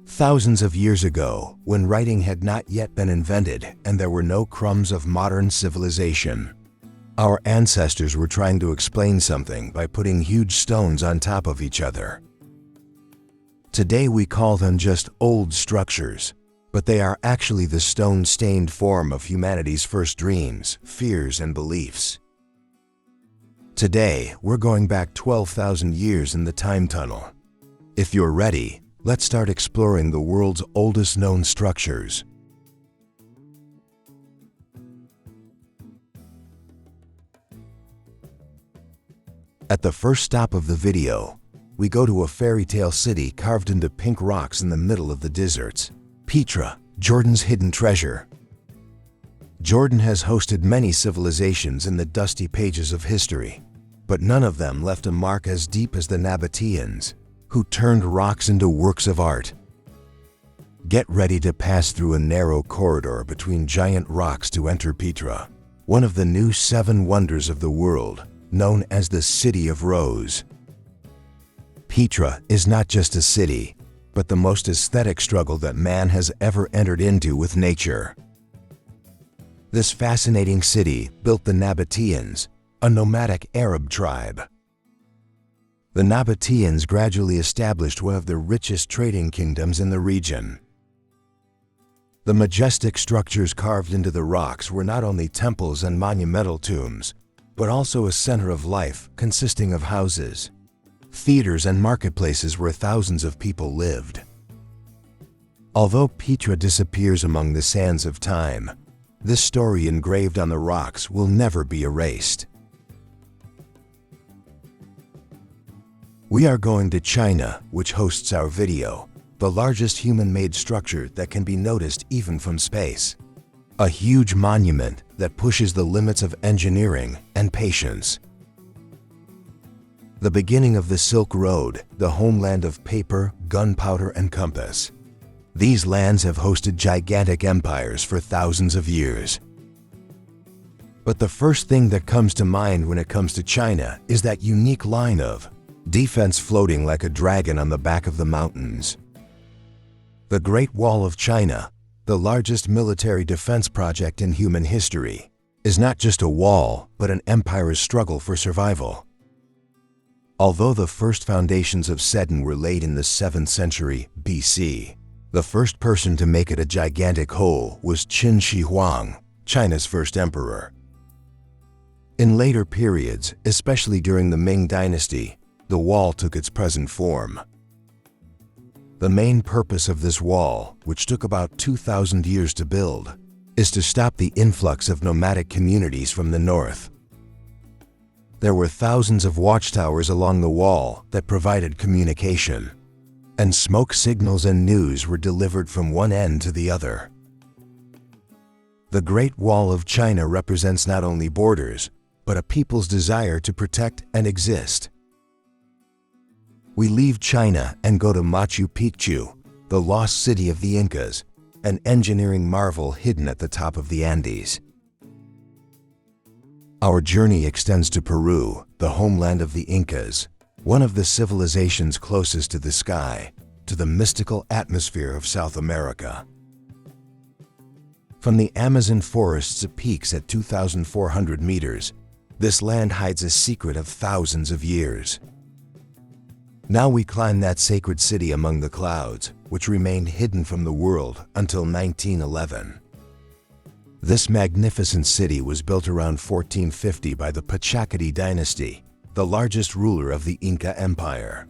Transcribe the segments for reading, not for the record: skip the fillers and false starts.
Thousands of years ago, when writing had not yet been invented and there were no crumbs of modern civilization, our ancestors were trying to explain something by putting huge stones on top of each other. Today we call them just old structures, but they are actually the stone-stained form of humanity's first dreams, fears, and beliefs. Today, we're going back 12,000 years in the time tunnel. If you're ready, let's start exploring the world's oldest known structures. At the first stop of the video, we go to a fairy tale city carved into pink rocks in the middle of the deserts, Petra, Jordan's hidden treasure. Jordan has hosted many civilizations in the dusty pages of history, but none of them left a mark as deep as the Nabateans, who turned rocks into works of art. Get ready to pass through a narrow corridor between giant rocks to enter Petra, one of the new 7 wonders of the world, known as the City of Rose. Petra is not just a city, but the most aesthetic struggle that man has ever entered into with nature. This fascinating city built the Nabateans, a nomadic Arab tribe. The Nabateans gradually established one of the richest trading kingdoms in the region. The majestic structures carved into the rocks were not only temples and monumental tombs, but also a center of life consisting of houses, theaters, and marketplaces where thousands of people lived. Although Petra disappears among the sands of time, this story engraved on the rocks will never be erased. We are going to China, which hosts our video, the largest human-made structure that can be noticed even from space. A huge monument that pushes the limits of engineering and patience. The beginning of the Silk Road, the homeland of paper, gunpowder, and compass. These lands have hosted gigantic empires for thousands of years. But the first thing that comes to mind when it comes to China is that unique line of defense floating like a dragon on the back of the mountains. The Great Wall of China, the largest military defense project in human history, is not just a wall, but an empire's struggle for survival. Although the first foundations of Sedan were laid in the 7th century BC, the first person to make it a gigantic hole was Qin Shi Huang, China's first emperor. In later periods, especially during the Ming Dynasty, the wall took its present form. The main purpose of this wall, which took about 2,000 years to build, is to stop the influx of nomadic communities from the north. There were thousands of watchtowers along the wall that provided communication, and smoke signals and news were delivered from one end to the other. The Great Wall of China represents not only borders, but a people's desire to protect and exist. We leave China and go to Machu Picchu, the lost city of the Incas, an engineering marvel hidden at the top of the Andes. Our journey extends to Peru, the homeland of the Incas, one of the civilizations closest to the sky, to the mystical atmosphere of South America. From the Amazon forests to peaks at 2,400 meters, this land hides a secret of thousands of years. Now we climb that sacred city among the clouds, which remained hidden from the world until 1911. This magnificent city was built around 1450 by the Pachacati dynasty, the largest ruler of the Inca Empire.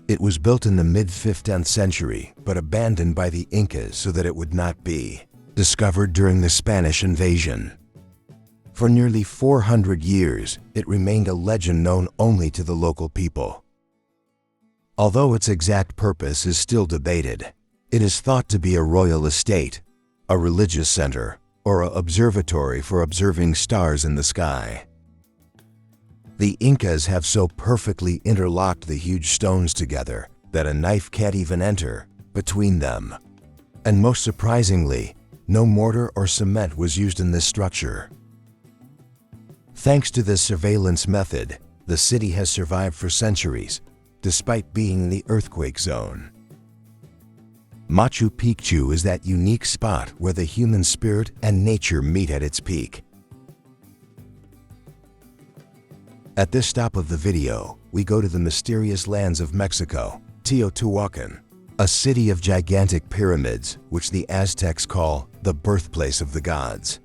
It was built in the mid-15th century, but abandoned by the Incas so that it would not be discovered during the Spanish invasion. For nearly 400 years, it remained a legend known only to the local people. Although its exact purpose is still debated, it is thought to be a royal estate, a religious center, or an observatory for observing stars in the sky. The Incas have so perfectly interlocked the huge stones together that a knife can't even enter between them. And most surprisingly, no mortar or cement was used in this structure. Thanks to this surveillance method, the city has survived for centuries, despite being in the earthquake zone. Machu Picchu is that unique spot where the human spirit and nature meet at its peak. At this stop of the video, we go to the mysterious lands of Mexico, Teotihuacan, a city of gigantic pyramids which the Aztecs call the birthplace of the gods.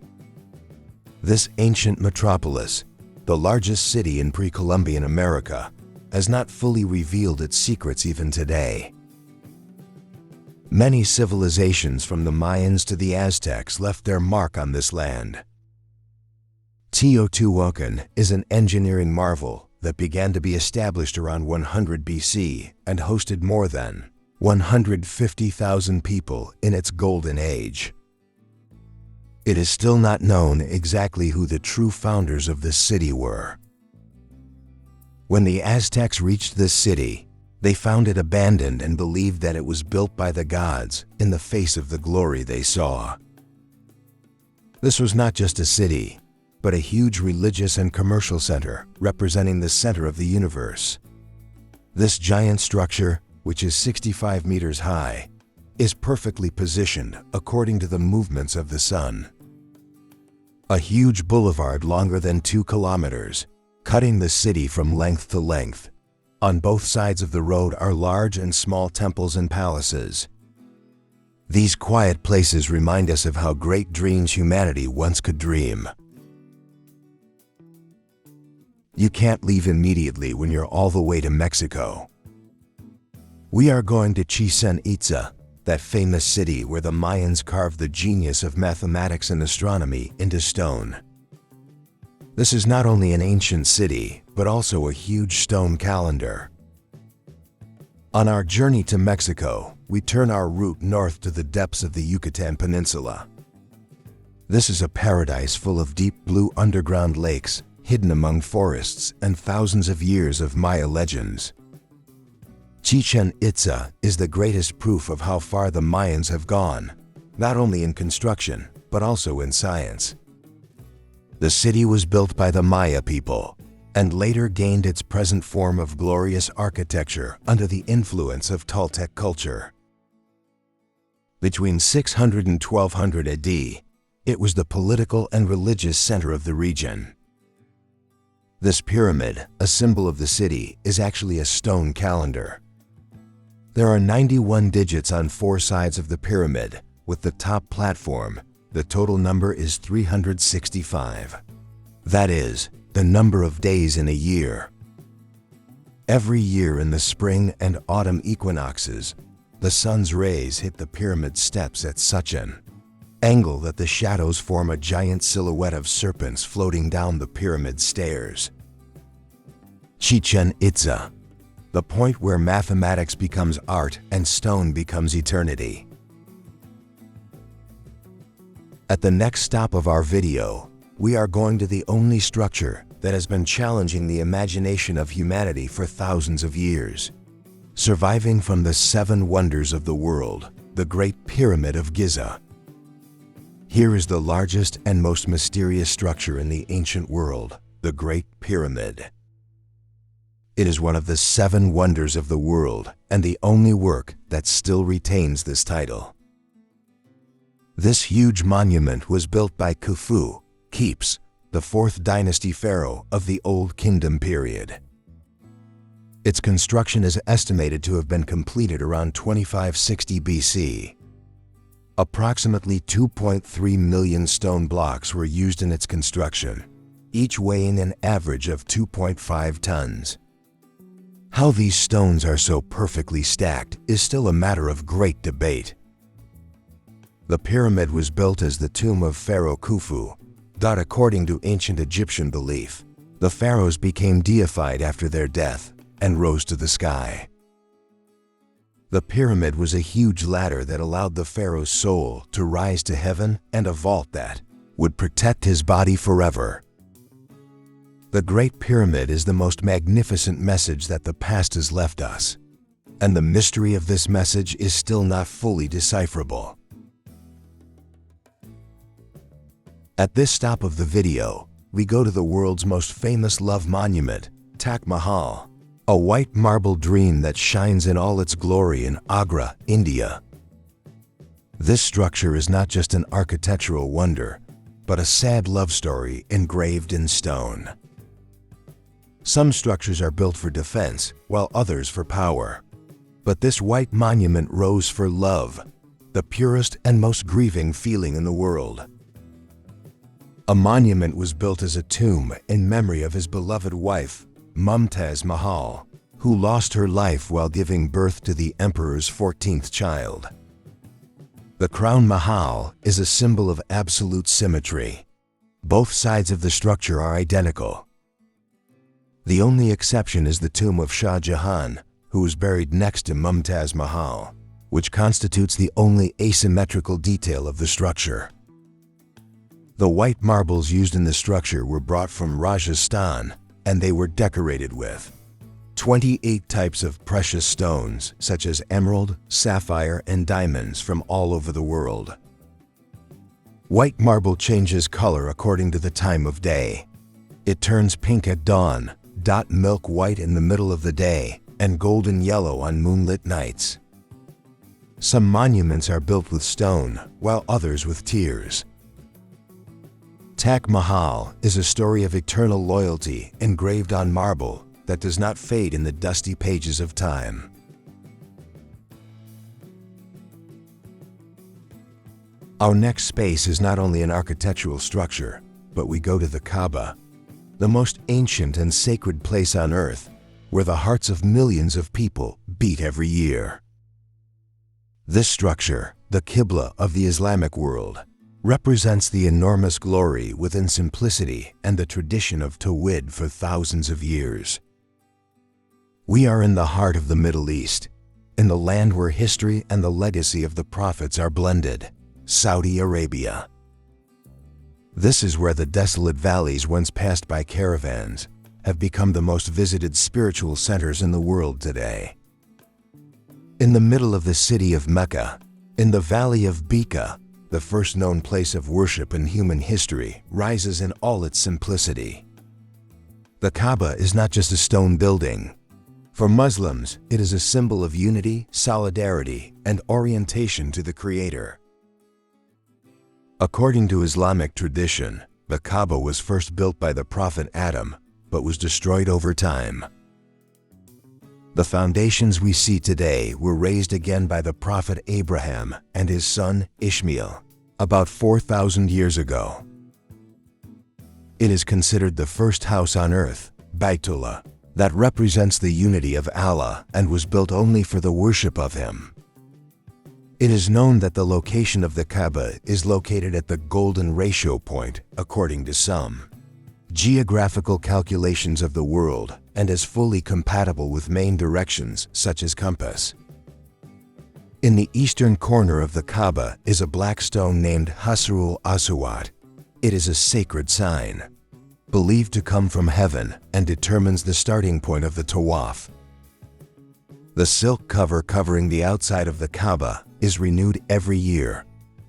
This ancient metropolis, the largest city in pre-Columbian America, has not fully revealed its secrets even today. Many civilizations from the Mayans to the Aztecs left their mark on this land. Teotihuacan is an engineering marvel that began to be established around 100 BC and hosted more than 150,000 people in its golden age. It is still not known exactly who the true founders of this city were. When the Aztecs reached this city, they found it abandoned and believed that it was built by the gods in the face of the glory they saw. This was not just a city, but a huge religious and commercial center representing the center of the universe. This giant structure, which is 65 meters high, is perfectly positioned according to the movements of the sun. A huge boulevard longer than 2 kilometers, cutting the city from length to length. On both sides of the road are large and small temples and palaces. These quiet places remind us of how great dreams humanity once could dream. You can't leave immediately when you're all the way to Mexico. We are going to Chichen Itza, that famous city where the Mayans carved the genius of mathematics and astronomy into stone. This is not only an ancient city, but also a huge stone calendar. On our journey to Mexico, we turn our route north to the depths of the Yucatan Peninsula. This is a paradise full of deep blue underground lakes, hidden among forests and thousands of years of Maya legends. Chichen Itza is the greatest proof of how far the Mayans have gone, not only in construction, but also in science. The city was built by the Maya people, and later gained its present form of glorious architecture under the influence of Toltec culture. Between 600 and 1200 AD, it was the political and religious center of the region. This pyramid, a symbol of the city, is actually a stone calendar. There are 91 digits on 4 sides of the pyramid. With the top platform, the total number is 365. That is, the number of days in a year. Every year in the spring and autumn equinoxes, the sun's rays hit the pyramid steps at such an angle that the shadows form a giant silhouette of serpents floating down the pyramid stairs. Chichen Itza, the point where mathematics becomes art and stone becomes eternity. At the next stop of our video, we are going to the only structure that has been challenging the imagination of humanity for thousands of years, surviving from the 7 wonders of the world, the Great Pyramid of Giza. Here is the largest and most mysterious structure in the ancient world, the Great Pyramid. It is one of the 7 wonders of the world and the only work that still retains this title. This huge monument was built by Khufu, Keeps, the 4th dynasty pharaoh of the Old Kingdom period. Its construction is estimated to have been completed around 2560 BC. Approximately 2.3 million stone blocks were used in its construction, each weighing an average of 2.5 tons. How these stones are so perfectly stacked is still a matter of great debate. The pyramid was built as the tomb of Pharaoh Khufu, but according to ancient Egyptian belief, the pharaohs became deified after their death and rose to the sky. The pyramid was a huge ladder that allowed the pharaoh's soul to rise to heaven and a vault that would protect his body forever. The Great Pyramid is the most magnificent message that the past has left us, and the mystery of this message is still not fully decipherable. At this stop of the video, we go to the world's most famous love monument, Taj Mahal, a white marble dream that shines in all its glory in Agra, India. This structure is not just an architectural wonder, but a sad love story engraved in stone. Some structures are built for defense, while others for power. But this white monument rose for love, the purest and most grieving feeling in the world. A monument was built as a tomb in memory of his beloved wife, Mumtaz Mahal, who lost her life while giving birth to the emperor's 14th child. The crown Mahal is a symbol of absolute symmetry. Both sides of the structure are identical. The only exception is the tomb of Shah Jahan, who was buried next to Mumtaz Mahal, which constitutes the only asymmetrical detail of the structure. The white marbles used in the structure were brought from Rajasthan, and they were decorated with 28 types of precious stones, such as emerald, sapphire, and diamonds from all over the world. White marble changes color according to the time of day. It turns pink at dawn, milk white in the middle of the day, and golden yellow on moonlit nights. Some monuments are built with stone, while others with tears. Taj Mahal is a story of eternal loyalty engraved on marble that does not fade in the dusty pages of time. Our next space is not only an architectural structure, but we go to the Kaaba, the most ancient and sacred place on earth, where the hearts of millions of people beat every year. This structure, the Qibla of the Islamic world, represents the enormous glory within simplicity and the tradition of Tawhid for thousands of years. We are in the heart of the Middle East, in the land where history and the legacy of the prophets are blended, Saudi Arabia. This is where the desolate valleys once passed by caravans have become the most visited spiritual centers in the world today. In the middle of the city of Mecca, in the valley of Beqa, the first known place of worship in human history rises in all its simplicity. The Kaaba is not just a stone building. For Muslims, it is a symbol of unity, solidarity, and orientation to the Creator. According to Islamic tradition, the Kaaba was first built by the Prophet Adam, but was destroyed over time. The foundations we see today were raised again by the Prophet Abraham and his son Ishmael, about 4,000 years ago. It is considered the first house on earth, Baytullah, that represents the unity of Allah and was built only for the worship of Him. It is known that the location of the Kaaba is located at the golden ratio point, according to some geographical calculations of the world, and is fully compatible with main directions such as compass. In the eastern corner of the Kaaba is a black stone named Hasrul Aswad. It is a sacred sign, believed to come from heaven, and determines the starting point of the tawaf. The silk cover covering the outside of the Kaaba is renewed every year.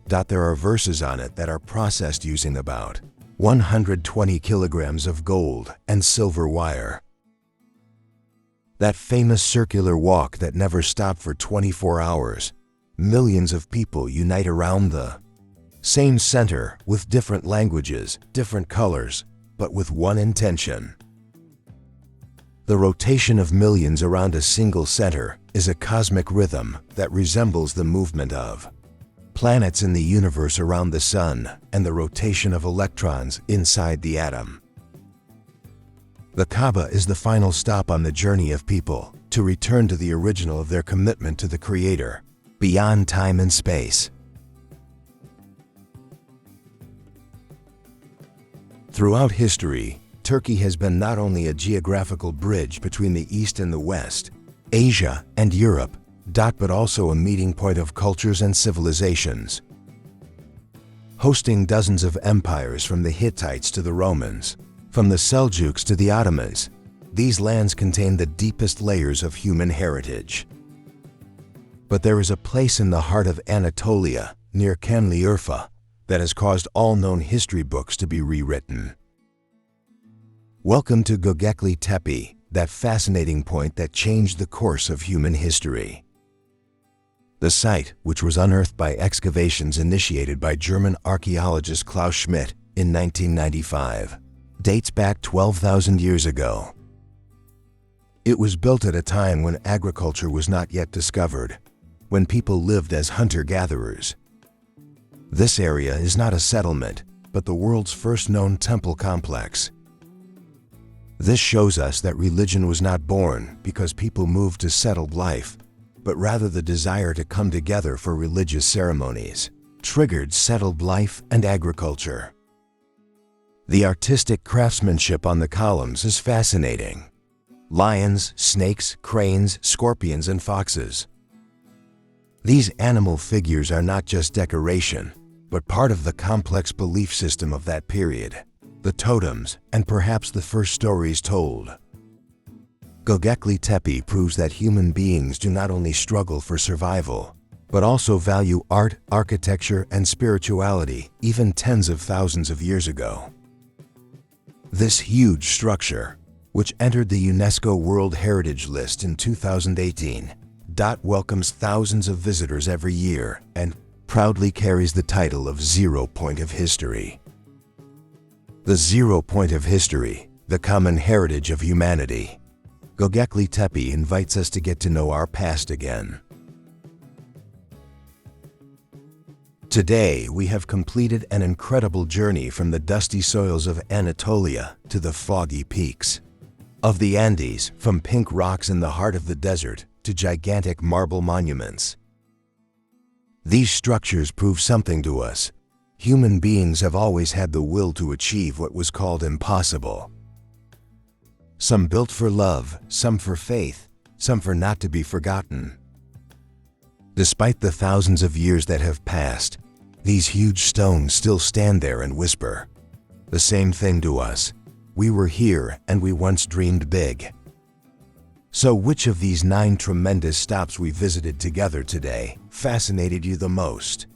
There are verses on it that are processed using about 120 kilograms of gold and silver wire. That famous circular walk that never stopped for 24 hours, millions of people unite around the same center with different languages, different colors, but with one intention. The rotation of millions around a single center is a cosmic rhythm that resembles the movement of planets in the universe around the sun and the rotation of electrons inside the atom. The Kaaba is the final stop on the journey of people to return to the original of their commitment to the Creator, beyond time and space. Throughout history, Turkey has been not only a geographical bridge between the East and the West, Asia and Europe, but also a meeting point of cultures and civilizations. Hosting dozens of empires from the Hittites to the Romans, from the Seljuks to the Ottomans, these lands contain the deepest layers of human heritage. But there is a place in the heart of Anatolia, near Şanlıurfa, that has caused all known history books to be rewritten. Welcome to Göbekli Tepe, that fascinating point that changed the course of human history. The site, which was unearthed by excavations initiated by German archaeologist Klaus Schmidt in 1995, dates back 12,000 years ago. It was built at a time when agriculture was not yet discovered, when people lived as hunter-gatherers. This area is not a settlement, but the world's first known temple complex. This shows us that religion was not born because people moved to settled life, but rather the desire to come together for religious ceremonies triggered settled life and agriculture. The artistic craftsmanship on the columns is fascinating. Lions, snakes, cranes, scorpions, and foxes. These animal figures are not just decoration, but part of the complex belief system of that period, the totems, and perhaps the first stories told. Göbekli Tepe proves that human beings do not only struggle for survival, but also value art, architecture, and spirituality even tens of thousands of years ago. This huge structure, which entered the UNESCO World Heritage List in 2018, welcomes thousands of visitors every year and proudly carries the title of Zero Point of History. The Zero Point of History, the common heritage of humanity. Göbekli Tepe invites us to get to know our past again. Today, we have completed an incredible journey from the dusty soils of Anatolia to the foggy peaks of the Andes, from pink rocks in the heart of the desert to gigantic marble monuments. These structures prove something to us. Human beings have always had the will to achieve what was called impossible. Some built for love, some for faith, some for not to be forgotten. Despite the thousands of years that have passed, these huge stones still stand there and whisper the same thing to us. We were here and we once dreamed big. So which of these 9 tremendous stops we visited together today fascinated you the most?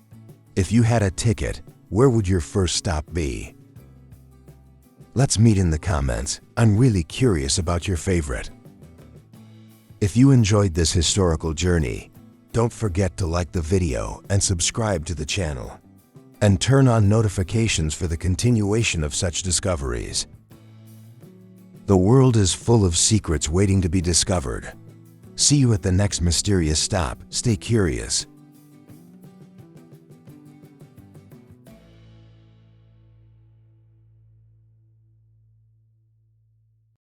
If you had a ticket, where would your first stop be? Let's meet in the comments. I'm really curious about your favorite. If you enjoyed this historical journey, don't forget to like the video and subscribe to the channel. And turn on notifications for the continuation of such discoveries. The world is full of secrets waiting to be discovered. See you at the next mysterious stop. Stay curious.